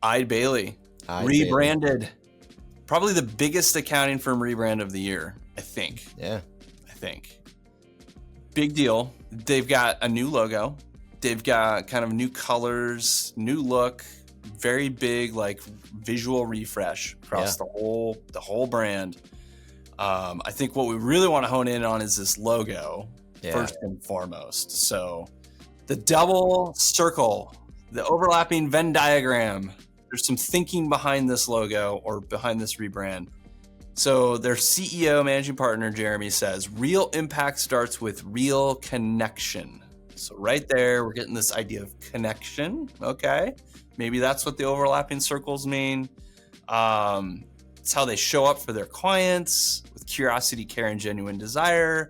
Eide Bailly. Eide Rebranded. Bailly. Probably the biggest accounting firm rebrand of the year, I think. Yeah. Big deal. They've got a new logo. They've got kind of new colors, new look, very big like visual refresh across the whole brand. I think what we really want to hone in on is this logo first and foremost. So the double circle, the overlapping Venn diagram. There's some thinking behind this logo or behind this rebrand. So their CEO, managing partner, Jeremy, says, real impact starts with real connection. So right there, we're getting this idea of connection. Okay. Maybe that's what the overlapping circles mean. It's how they show up for their clients with curiosity, care, and genuine desire.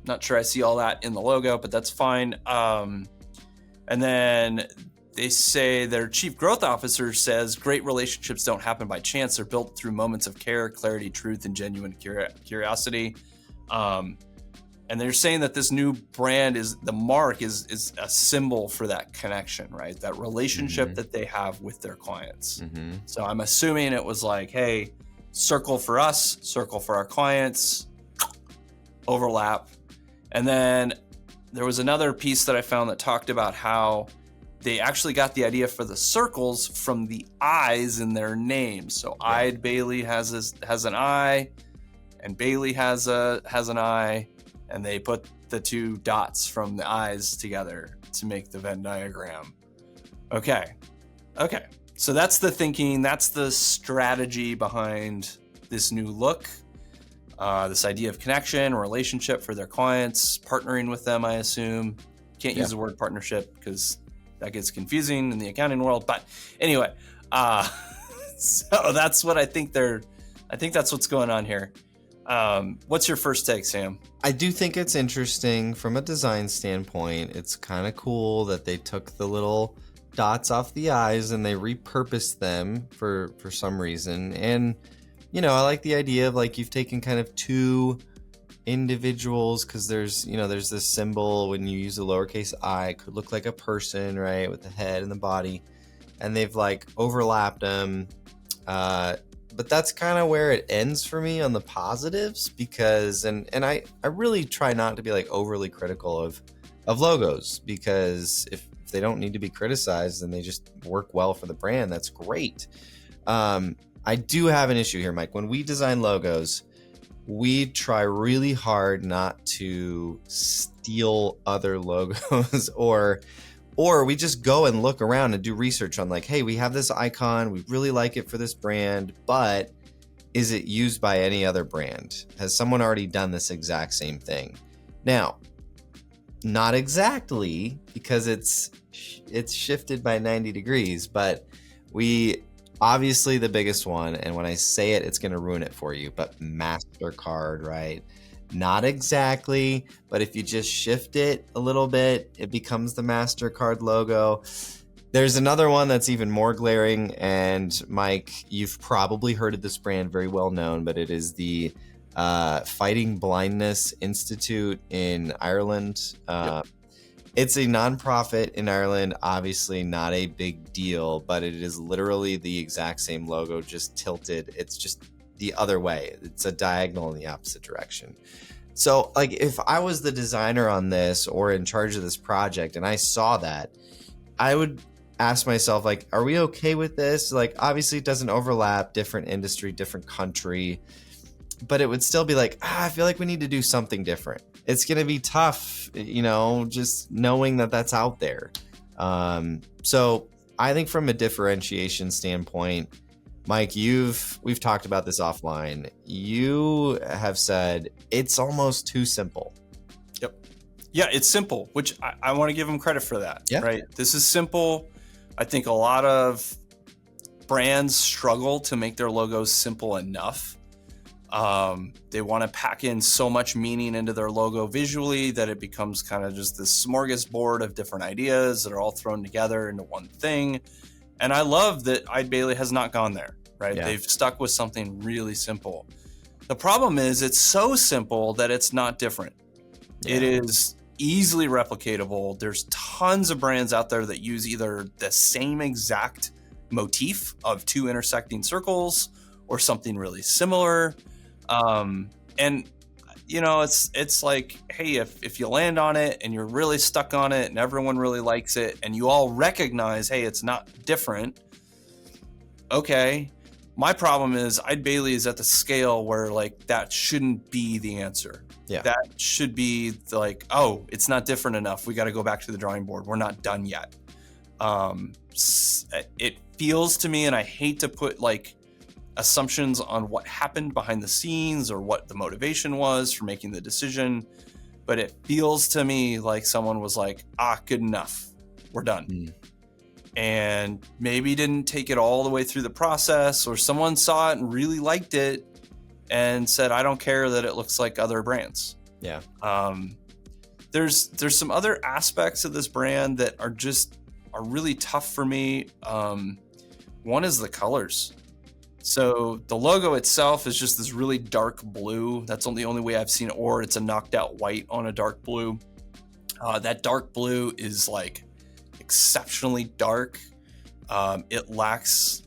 Not sure I see all that in the logo, but that's fine. And then they say their chief growth officer says great relationships don't happen by chance. They're built through moments of care, clarity, truth, and genuine curiosity. And they're saying that this new brand is the mark is a symbol for that connection, right? That relationship that they have with their clients. So I'm assuming it was like, hey, circle for us, circle for our clients, overlap. And then there was another piece that I found that talked about how they actually got the idea for the circles from the eyes in their names. So Eide Bailly has an eye, and Bailey has an eye, and they put the two dots from the eyes together to make the Venn diagram. Okay. So that's the thinking. That's the strategy behind this new look. This idea of connection, relationship for their clients, partnering with them, I assume. Can't use the word partnership because that gets confusing in the accounting world. But anyway, so that's what I think that's what's going on here. What's your first take, Sam? I do think it's interesting from a design standpoint. It's kind of cool that they took the little dots off the eyes and they repurposed them for some reason. And, I like the idea of like you've taken kind of two individuals, because there's this symbol when you use a lowercase I, could look like a person, right, with the head and the body, and they've like overlapped them. But that's kind of where it ends for me on the positives, because and I really try not to be like overly critical of logos, because if they don't need to be criticized and they just work well for the brand, that's great. I do have an issue here, Mike. When we design logos, we try really hard not to steal other logos or we just go and look around and do research on like, hey, we have this icon, we really like it for this brand, but is it used by any other brand? Has someone already done this exact same thing? Now, not exactly, because it's shifted by 90 degrees, but we obviously the biggest one, and when I say it, it's going to ruin it for you, but Mastercard, right? Not exactly, but if you just shift it a little bit, it becomes the Mastercard logo. There's another one that's even more glaring, and Mike, you've probably heard of this brand, very well known, but it is the Fighting Blindness Institute in Ireland. It's a nonprofit in Ireland, obviously not a big deal, but it is literally the exact same logo, just tilted. It's just the other way. It's a diagonal in the opposite direction. So like if I was the designer on this or in charge of this project and I saw that, I would ask myself, like, are we okay with this? Like, obviously it doesn't overlap, different industry, different country, but it would still be like, I feel like we need to do something different. It's going to be tough, just knowing that that's out there. So I think from a differentiation standpoint, Mike, we've talked about this offline. You have said it's almost too simple. Yep. Yeah, it's simple, which I want to give them credit for that. Yeah. Right. This is simple. I think a lot of brands struggle to make their logos simple enough. They want to pack in so much meaning into their logo visually that it becomes kind of just this smorgasbord of different ideas that are all thrown together into one thing. And I love that Eide Bailly has not gone there, right? Yeah. They've stuck with something really simple. The problem is it's so simple that it's not different. Yeah. It is easily replicatable. There's tons of brands out there that use either the same exact motif of two intersecting circles or something really similar. And it's like, hey, if you land on it and you're really stuck on it and everyone really likes it and you all recognize, hey, it's not different. Okay. My problem is Eide Bailly is at the scale where like that shouldn't be the answer. Yeah. That should be like, oh, it's not different enough. We got to go back to the drawing board. We're not done yet. It feels to me, and I hate to put like assumptions on what happened behind the scenes or what the motivation was for making the decision, but it feels to me like someone was like, good enough, we're done. And maybe didn't take it all the way through the process, or someone saw it and really liked it and said, I don't care that it looks like other brands. Yeah. There's some other aspects of this brand that are really tough for me. One is the colors. So the logo itself is just this really dark blue. That's the only way I've seen it, or it's a knocked out white on a dark blue. That dark blue is like exceptionally dark. It lacks,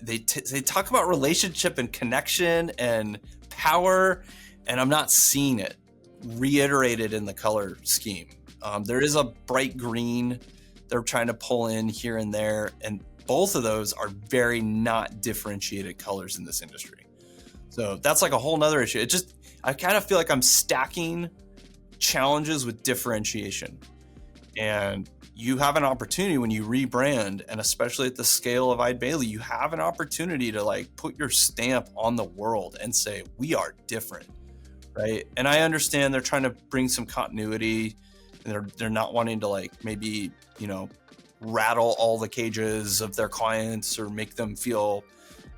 they talk about relationship and connection and power, and I'm not seeing it reiterated in the color scheme. There is a bright green they're trying to pull in here and there, and both of those are very not differentiated colors in this industry. So that's like a whole nother issue. I kind of feel like I'm stacking challenges with differentiation. And you have an opportunity when you rebrand, and especially at the scale of Eide Bailly, you have an opportunity to like put your stamp on the world and say, we are different, right? And I understand they're trying to bring some continuity, and they're not wanting to like maybe, rattle all the cages of their clients or make them feel,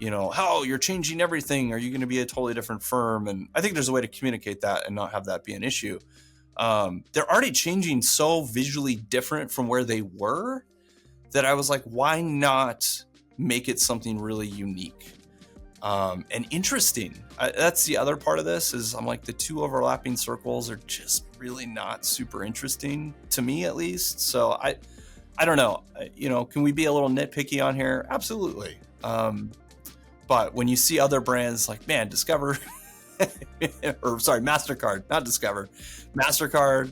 oh, you're changing everything. Are you going to be a totally different firm? And I think there's a way to communicate that and not have that be an issue. They're already changing so visually different from where they were that I was like, why not make it something really unique and interesting? That's the other part of this is I'm like, the two overlapping circles are just really not super interesting to me, at least. So I don't know, can we be a little nitpicky on here? Absolutely. But when you see other brands like, man, Discover, Mastercard, not Discover, Mastercard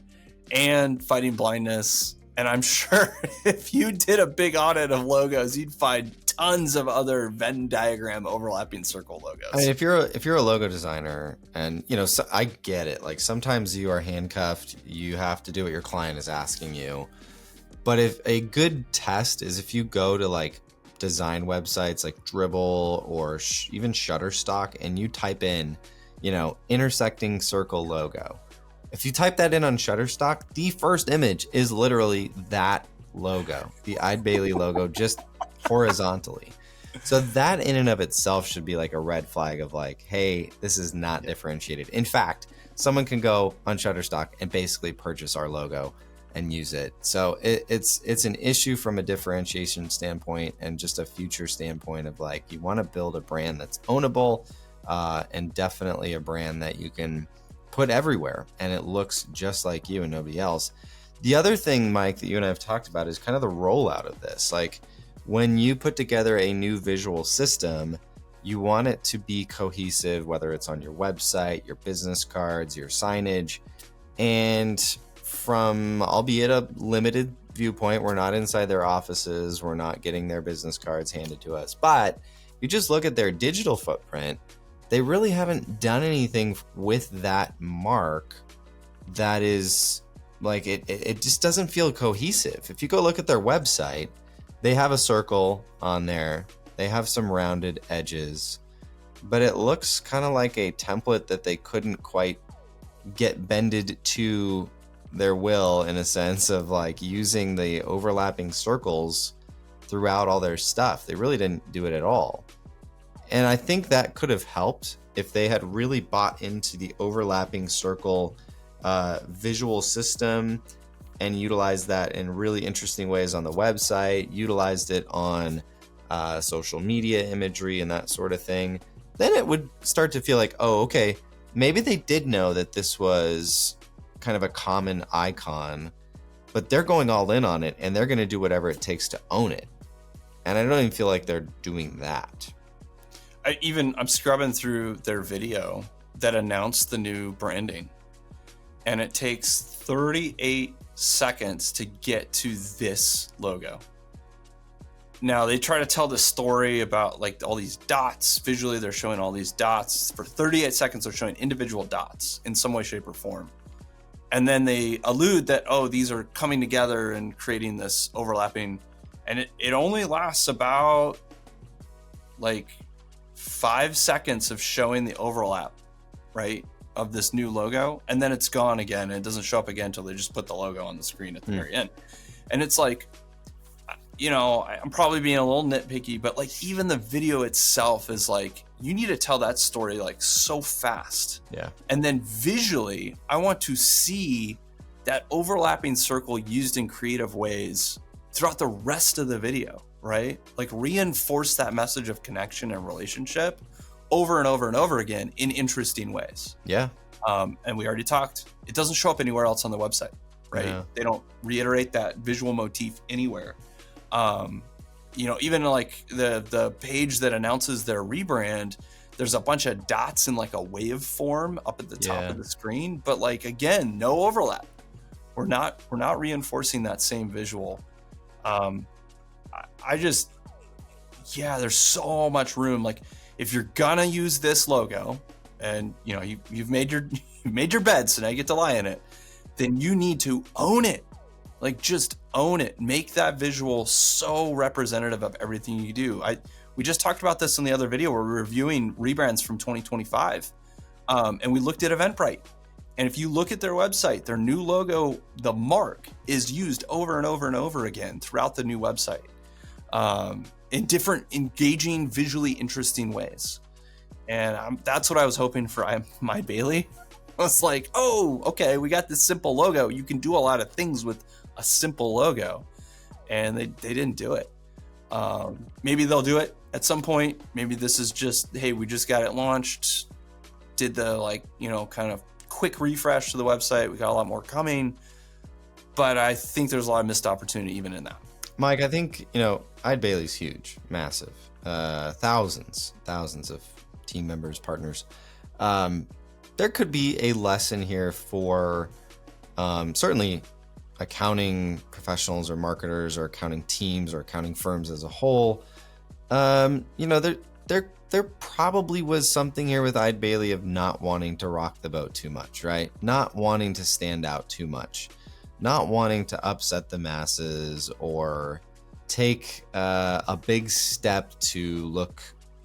and Fighting Blindness. And I'm sure if you did a big audit of logos, you'd find tons of other Venn diagram overlapping circle logos. I mean, if you're a logo designer, and so I get it. Like sometimes you are handcuffed. You have to do what your client is asking you. But if a good test is if you go to like design websites like Dribbble or even Shutterstock and you type in, intersecting circle logo. If you type that in on Shutterstock, the first image is literally that logo, the Eide Bailly logo, just horizontally. So that in and of itself should be like a red flag of like, hey, this is not differentiated. In fact, someone can go on Shutterstock and basically purchase our logo and use it. So it's an issue from a differentiation standpoint and just a future standpoint of like, you want to build a brand that's ownable and definitely a brand that you can put everywhere and it looks just like you and nobody else. The other thing, Mike, that you and I have talked about is kind of the rollout of this. Like when you put together a new visual system, you want it to be cohesive, whether it's on your website, your business cards, your signage. And from, albeit a limited viewpoint, we're not inside their offices, we're not getting their business cards handed to us, but you just look at their digital footprint, they really haven't done anything with that mark that is like, it just doesn't feel cohesive. If you go look at their website, they have a circle on there, they have some rounded edges, but it looks kind of like a template that they couldn't quite get bended to their will, in a sense of like using the overlapping circles throughout all their stuff. They really didn't do it at all. And I think that could have helped if they had really bought into the overlapping circle visual system and utilized that in really interesting ways on the website, utilized it on social media imagery and that sort of thing. Then it would start to feel like, oh, okay, maybe they did know that this was kind of a common icon, but they're going all in on it and they're going to do whatever it takes to own it. And I don't even feel like they're doing that. I'm scrubbing through their video that announced the new branding, and it takes 38 seconds to get to this logo. Now they try to tell the story about like all these dots. Visually, they're showing all these dots. For 38 seconds, they're showing individual dots in some way, shape, or form. And then they allude that, oh, these are coming together and creating this overlapping. And it only lasts about like 5 seconds of showing the overlap, right, of this new logo. And then it's gone again. And it doesn't show up again until they just put the logo on the screen at the very end. And it's like, you know, I'm probably being a little nitpicky, but like even the video itself is like, you need to tell that story like so fast. Yeah. And then visually, I want to see that overlapping circle used in creative ways throughout the rest of the video, right? Like reinforce that message of connection and relationship over and over and over again in interesting ways. Yeah. And we already talked, it doesn't show up anywhere else on the website, right? Yeah. They don't reiterate that visual motif anywhere. You know, even like the page that announces their rebrand, there's a bunch of dots in like a wave form up at the top of the screen, but like, again, no overlap. We're not reinforcing that same visual. I just, there's so much room. Like if you're gonna use this logo and you know, you've made your bed, so now you get to lie in it, then you need to own it. Like just own it. Make that visual so representative of everything you do. We just talked about this in the other video where we're reviewing rebrands from 2025. And we looked at Eventbrite. And if you look at their website, their new logo, the mark, is used over and over and over again throughout the new website in different engaging, visually interesting ways. And that's what I was hoping for Eide Bailly. I was like, oh, okay, we got this simple logo. You can do a lot of things with a simple logo, and they didn't do it. Maybe they'll do it at some point. Maybe this is just, hey, we just got it launched, did the like, you know, kind of quick refresh to the website. We got a lot more coming, but I think there's a lot of missed opportunity even in that. Mike, I think, you know, Eide Bailly's huge, massive, thousands of team members, partners. There could be a lesson here for certainly accounting professionals or marketers or accounting teams or accounting firms as a whole. You know, there probably was something here with Eide Bailly of not wanting to rock the boat too much, right? Not wanting to stand out too much, not wanting to upset the masses or take a big step to look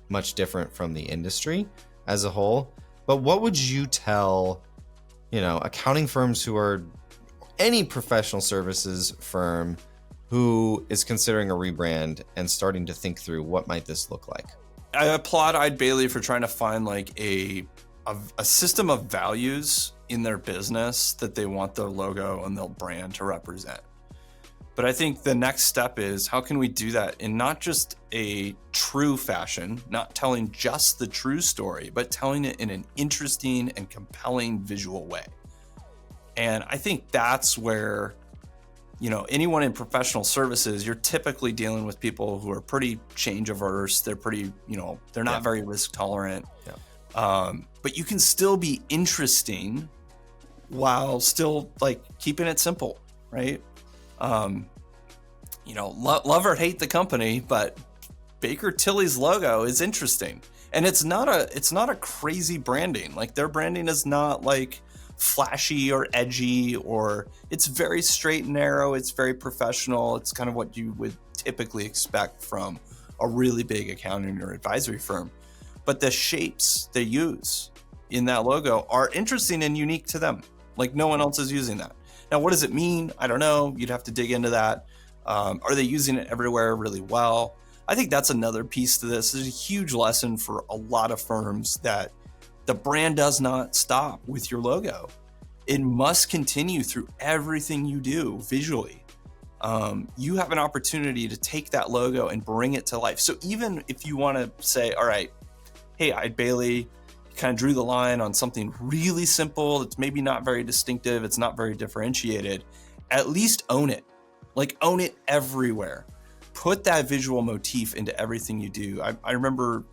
much different from the industry as a whole. But what would you tell, you know, accounting firms who are any professional services firm who is considering a rebrand and starting to think through what might this look like? I applaud Eide Bailly for trying to find like a system of values in their business that they want their logo and their brand to represent. But I think the next step is, how can we do that in not just a true fashion, not telling just the true story, but telling it in an interesting and compelling visual way? And I think that's where, you know, anyone in professional services, you're typically dealing with people who are pretty change averse. They're pretty, you know, they're not very risk tolerant. But you can still be interesting while still like keeping it simple, right? You know, love or hate the company, but Baker Tilly's logo is interesting, and it's not a crazy branding. Like their branding is not like flashy or edgy, or it's very straight and narrow. It's very professional. It's kind of what you would typically expect from a really big accounting or advisory firm. But the shapes they use in that logo are interesting and unique to them. Like no one else is using that. Now, what does it mean? I don't know. You'd have to dig into that. Are they using it everywhere really well? I think that's another piece to this. There's a huge lesson for a lot of firms that the brand does not stop with your logo. It must continue through everything you do visually. You have an opportunity to take that logo and bring it to life. So even if you want to say, all right, hey, Eide Bailly, kind of drew the line on something really simple. It's maybe not very distinctive. It's not very differentiated. At least own it. Like own it everywhere. put that visual motif into everything you do. I remember,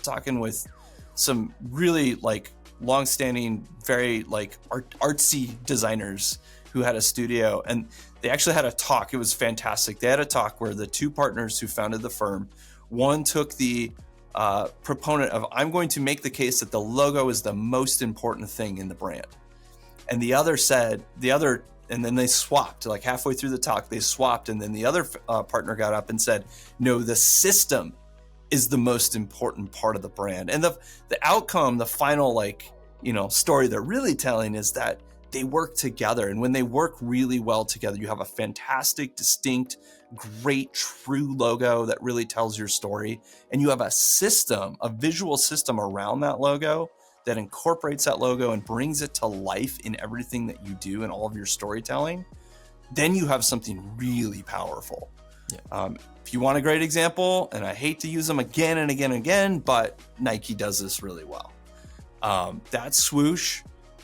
talking with some really like longstanding, very like artsy designers who had a studio, and they actually had a talk. It was fantastic. They had a talk where the two partners who founded the firm, one took the proponent of, I'm going to make the case that the logo is the most important thing in the brand. And the other said, and then they swapped, like halfway through the talk, they swapped. And then the other partner got up and said, no, the system is the most important part of the brand. And the outcome, the final story they're really telling is that they work together. And when they work really well together, you have a fantastic, distinct, great, true logo that really tells your story. And you have a system, a visual system around that logo that incorporates that logo and brings it to life in everything that you do and all of your storytelling. Then you have something really powerful. Yeah. If you want a great example, and I hate to use them again and again and again, but Nike does this really well. That swoosh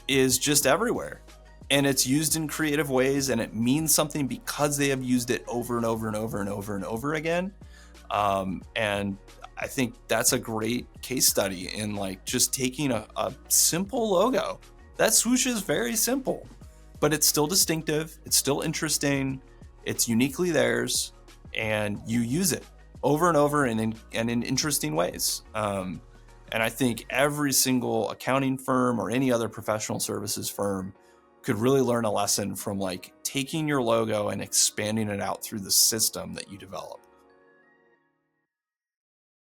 is just everywhere, and it's used in creative ways, and it means something because they have used it over and over and over and over and over again. And I think that's a great case study in like just taking a simple logo. That swoosh is very simple, but it's still distinctive. It's still interesting. It's uniquely theirs, and you use it over and over and in interesting ways. And I think every single accounting firm or any other professional services firm could really learn a lesson from like taking your logo and expanding it out through the system that you develop.